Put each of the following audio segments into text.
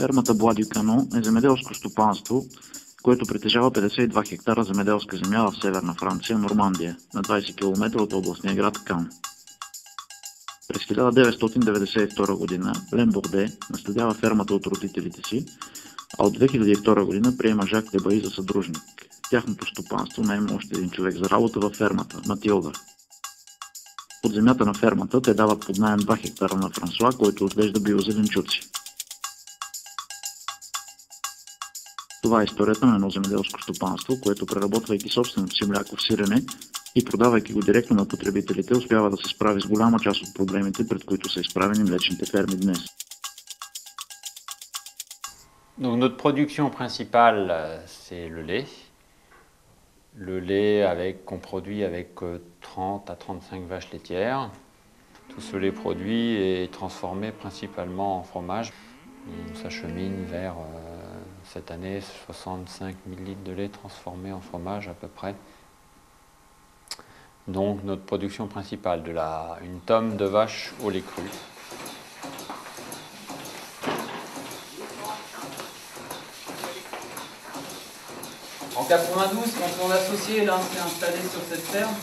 Фермата Боis-du-Canon е земеделско стопанство, което притежава 52 хектара земеделска земя в северна Франция, Нормандия, на 20 км от областния град Кан. През 1992 година Лен Борде наследява фермата от родителите си, а от 2002 година приема Жак Дебаи за съдружник. Тяхното стопанство наема още един човек за работа във фермата – Матилда. От земята на фермата те дават под наем 2 хектара на Франсуа, който отглежда биозеленчуци. Това е историята на едно земеделско стопанство, което преработвайки собственото си мляко в сирене и продавайки го директно на потребителите, успява да се справи с голяма част от проблемите, пред които са изправени млечните ферми днес. Donc notre production principale, c'est le lait. Le lait qu'on produit avec 30 à 35 vaches laitières. Tout ce lait produit est transformé principalement en fromage. On s'achemine vers, cette année, 65 000 litres de lait transformé en fromage à peu près. Donc notre production principale, une tome de vache au lait cru. En 92, quand mon associé là, s'est installé sur cette ferme,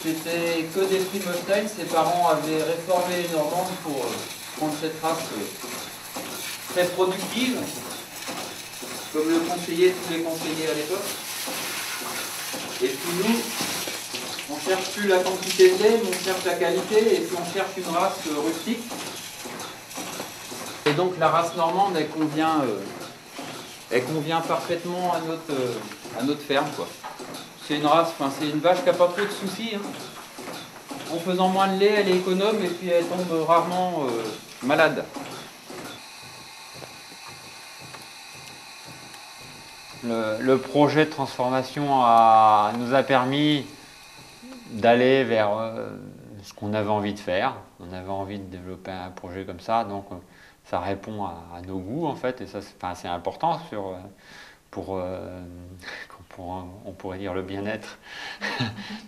c'était que des fruits Holstein. Ses parents avaient réformé les Normandes pour prendre cette race très productive, comme le conseillaient tous les conseillers à l'époque. Et puis nous, on ne cherche plus la quantité de lait, mais on cherche la qualité, et puis on cherche une race rustique. Et donc la race normande, elle convient parfaitement à notre ferme, quoi. C'est une race, c'est une vache qui n'a pas trop de soucis, hein. En faisant moins de lait, elle est économe et puis elle tombe rarement malade. Le projet de transformation nous a permis d'aller vers ce qu'on avait envie de faire. On avait envie de développer un projet comme ça, donc ça répond à nos goûts en fait, et ça c'est important pour on pourrait dire le bien-être,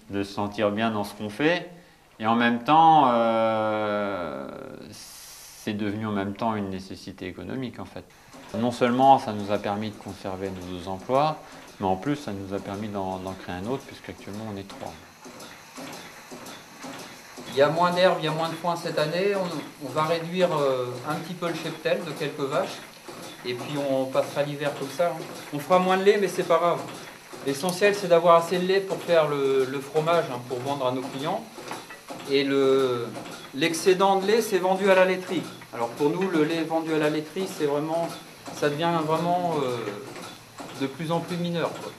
de se sentir bien dans ce qu'on fait. Et en même temps, c'est devenu en même temps une nécessité économique en fait. Non seulement ça nous a permis de conserver nos emplois, mais en plus ça nous a permis d'en créer un autre, puisqu'actuellement on est 3. Il y a moins d'herbe, il y a moins de foin cette année. On va réduire un petit peu le cheptel de quelques vaches. Et puis on passera l'hiver comme ça. On fera moins de lait, mais c'est pas grave. L'essentiel, c'est d'avoir assez de lait pour faire le fromage, hein, pour vendre à nos clients. Et l'excédent de lait, c'est vendu à la laiterie. Alors pour nous, le lait vendu à la laiterie, ça devient vraiment de plus en plus mineur, quoi.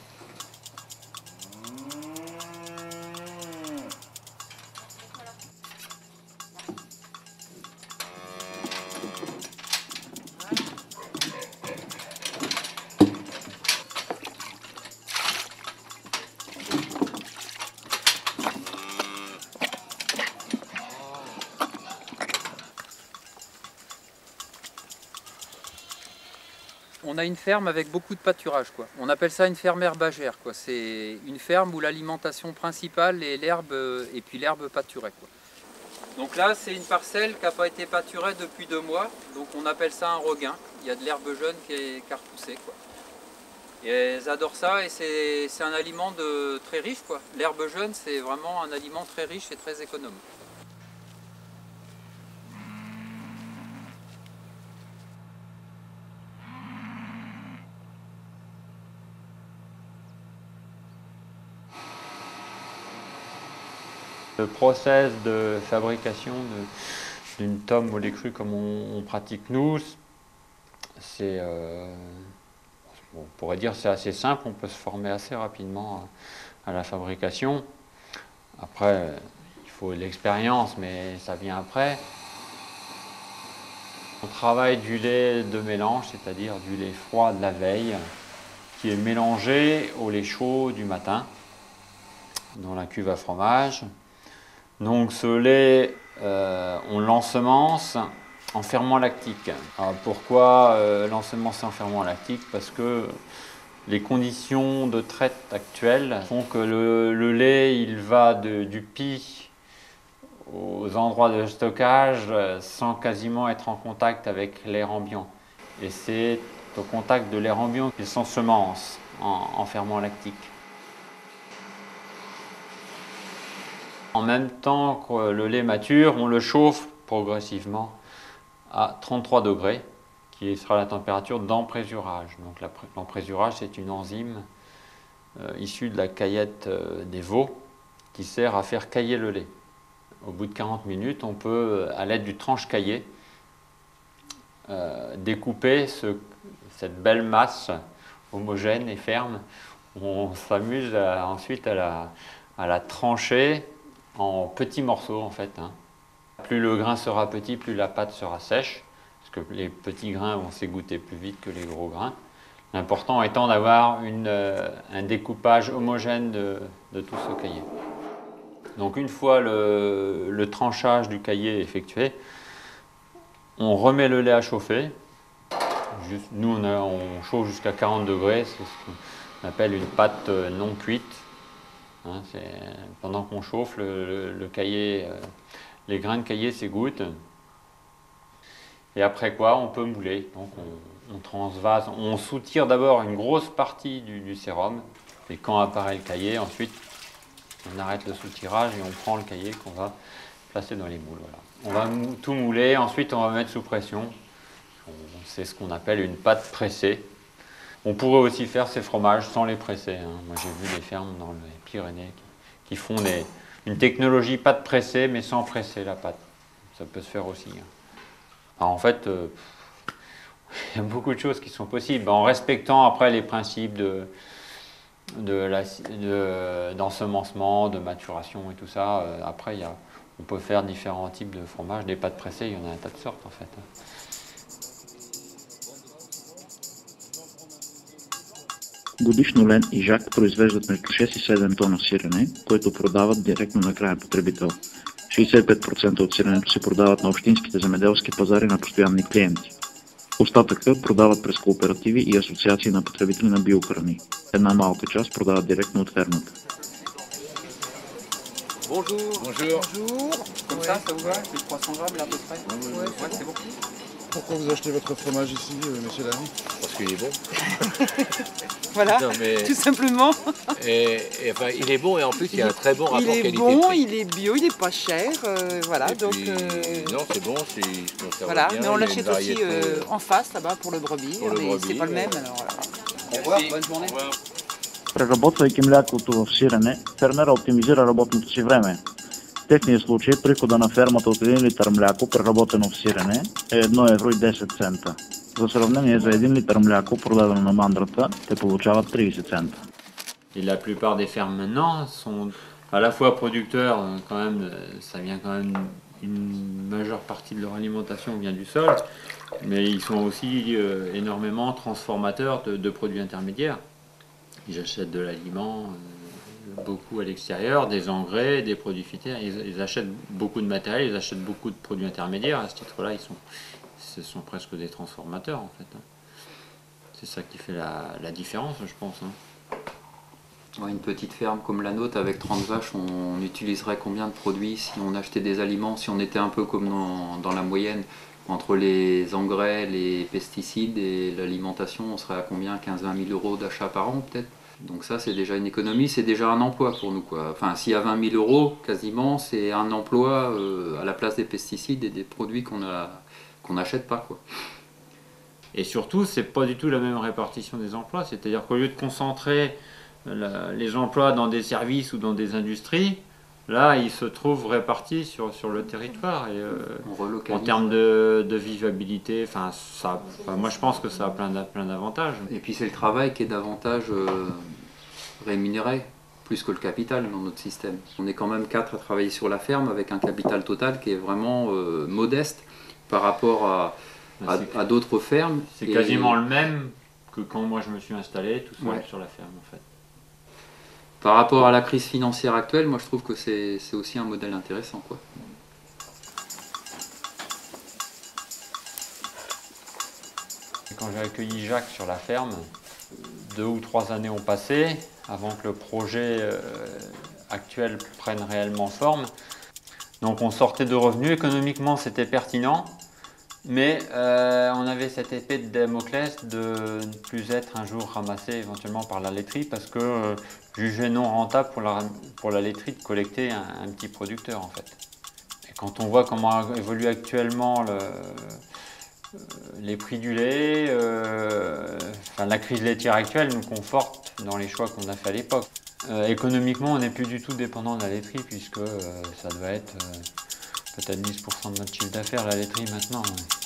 On a une ferme avec beaucoup de pâturage, quoi. On appelle ça une ferme herbagère, quoi. C'est une ferme où l'alimentation principale est l'herbe et puis l'herbe pâturée, quoi. Donc là, c'est une parcelle qui n'a pas été pâturée depuis 2 mois. Donc on appelle ça un regain. Il y a de l'herbe jeune qui a repoussé, quoi. Et elles adorent ça, et c'est un aliment très riche, quoi. L'herbe jeune, c'est vraiment un aliment très riche et très économe. Le process de fabrication d'une tome au lait cru comme on pratique nous, c'est, on pourrait dire c'est assez simple, on peut se former assez rapidement à la fabrication. Après, il faut l'expérience, mais ça vient après. On travaille du lait de mélange, c'est-à-dire du lait froid de la veille, qui est mélangé au lait chaud du matin, dans la cuve à fromage. Donc ce lait, on l'ensemence en ferment lactique. Alors pourquoi l'ensemencer en ferment lactique? Parce que les conditions de traite actuelles font que le lait il va du pis aux endroits de stockage sans quasiment être en contact avec l'air ambiant. et c'est au contact de l'air ambiant qu'il s'ensemence en ferment lactique. En même temps que le lait mature, on le chauffe progressivement à 33 degrés, qui sera la température d'emprésurage. Donc l'emprésurage, c'est une enzyme issue de la caillette des veaux qui sert à faire cailler le lait. Au bout de 40 minutes, on peut, à l'aide du tranche-caillé, découper cette belle masse homogène et ferme. On s'amuse ensuite à la trancher en petits morceaux en fait. Plus le grain sera petit, plus la pâte sera sèche, parce que les petits grains vont s'égoutter plus vite que les gros grains. L'important étant d'avoir un découpage homogène de tout ce caillé. Donc une fois le tranchage du caillé effectué, on remet le lait à chauffer. Nous on chauffe jusqu'à 40 degrés, c'est ce qu'on appelle une pâte non cuite. Pendant qu'on chauffe, le caillé, les grains de caillé s'égouttent. Et après quoi, on peut mouler. Donc on transvase, on soutire d'abord une grosse partie du sérum. Et quand apparaît le caillé, ensuite on arrête le soutirage et on prend le caillé qu'on va placer dans les moules. Voilà. On va tout mouler, ensuite on va mettre sous pression. C'est ce qu'on appelle une pâte pressée. On pourrait aussi faire ces fromages sans les presser. Moi j'ai vu des fermes dans les Pyrénées qui font une technologie pâte pressée mais sans presser la pâte. Ça peut se faire aussi. Alors, en fait, il y a beaucoup de choses qui sont possibles en respectant après les principes d'ensemencement, de maturation et tout ça. Après, on peut faire différents types de fromages. Des pâtes pressées, il y en a un tas de sortes en fait. Годишно Лен и Жак произвеждат между 6 и 7 тона сирене, което продават директно на краен потребител. 65% от сиренето се продават на общинските земеделски пазари на постоянни клиенти. Остатъка продават през кооперативи и асоциации на потребители на биохрани. Една малка част продават директно от фермата. Bonjour. Bonjour. Bonjour. Comme ça vous va? Les 300 grammes là à peu près? Ouais, c'est bon. Pourquoi vous achetez votre fromage ici, monsieur Lamy? Parce qu'il est bon. Voilà, Non, mais, tout simplement. enfin, il est bon et en plus il y a un très bon rapport Il est qualité-prix. bon, il est bio, il est pas cher, voilà. Et Donc, puis, non, c'est bon, il se conserve voilà, bien, mais on il y a l'achète une aussi variété, en face là-bas pour le brebis, pour le mais brebis, c'est pas le même. ouais. Alors, voilà. Au revoir, bonne journée. Au revoir. Преработвайки млякото в сирене, фермера оптимизира работното си време. В техния случай прихода на фермата от 1 литър мляко, преработено в сирене, е 1,10 евро. За сравнение, за 1 литър мляко, продадено на мандрата, те получават 30 цента. Et la plupart des fermes maintenant sont à la fois producteurs, quand même, ça vient quand même, une majeure partie de leur alimentation vient du sol, mais ils sont aussi énormément transformateurs de produits intermédiaires. Ils achètent de l'aliment, beaucoup à l'extérieur, des engrais, des produits phytosanitaires, ils achètent beaucoup de matériel, ils achètent beaucoup de produits intermédiaires. À ce titre-là, ce sont presque des transformateurs en fait. C'est ça qui fait la différence, je pense. Ouais, une petite ferme comme la nôtre avec 30 vaches, on utiliserait combien de produits si on achetait des aliments, si on était un peu comme dans la moyenne entre les engrais, les pesticides et l'alimentation, on serait à combien? 15-20 000 euros d'achat par an peut-être. Donc ça c'est déjà une économie, c'est déjà un emploi pour nous, quoi. Enfin s'il y a 20 000 euros quasiment, c'est un emploi à la place des pesticides et des produits qu'on n'achète pas, quoi. Et surtout, c'est pas du tout la même répartition des emplois, c'est-à-dire qu'au lieu de concentrer les emplois dans des services ou dans des industries, là, ils se trouvent répartis sur le territoire. Et, en termes de vivabilité, moi je pense que ça a plein d'avantages. Et puis c'est le travail qui est davantage rémunéré, plus que le capital dans notre système. On est quand même 4 à travailler sur la ferme avec un capital total qui est vraiment modeste par rapport à d'autres fermes. C'est quasiment le même que quand moi je me suis installé tout seul sur la ferme en fait. Par rapport à la crise financière actuelle, moi je trouve que c'est aussi un modèle intéressant, quoi. Quand j'ai accueilli Jacques sur la ferme, 2 ou 3 années ont passé avant que le projet actuel prenne réellement forme. Donc on sortait de revenus, économiquement c'était pertinent, Mais on avait cette épée de Damoclès de ne plus être un jour ramassé éventuellement par la laiterie parce que jugé non rentable pour la laiterie de collecter un petit producteur en fait. Et quand on voit comment évolue actuellement les prix du lait, la crise laitière actuelle nous conforte dans les choix qu'on a fait à l'époque. Économiquement, on n'est plus du tout dépendant de la laiterie puisque ça doit être peut-être 10% de notre chiffre d'affaires la laiterie maintenant. Ouais.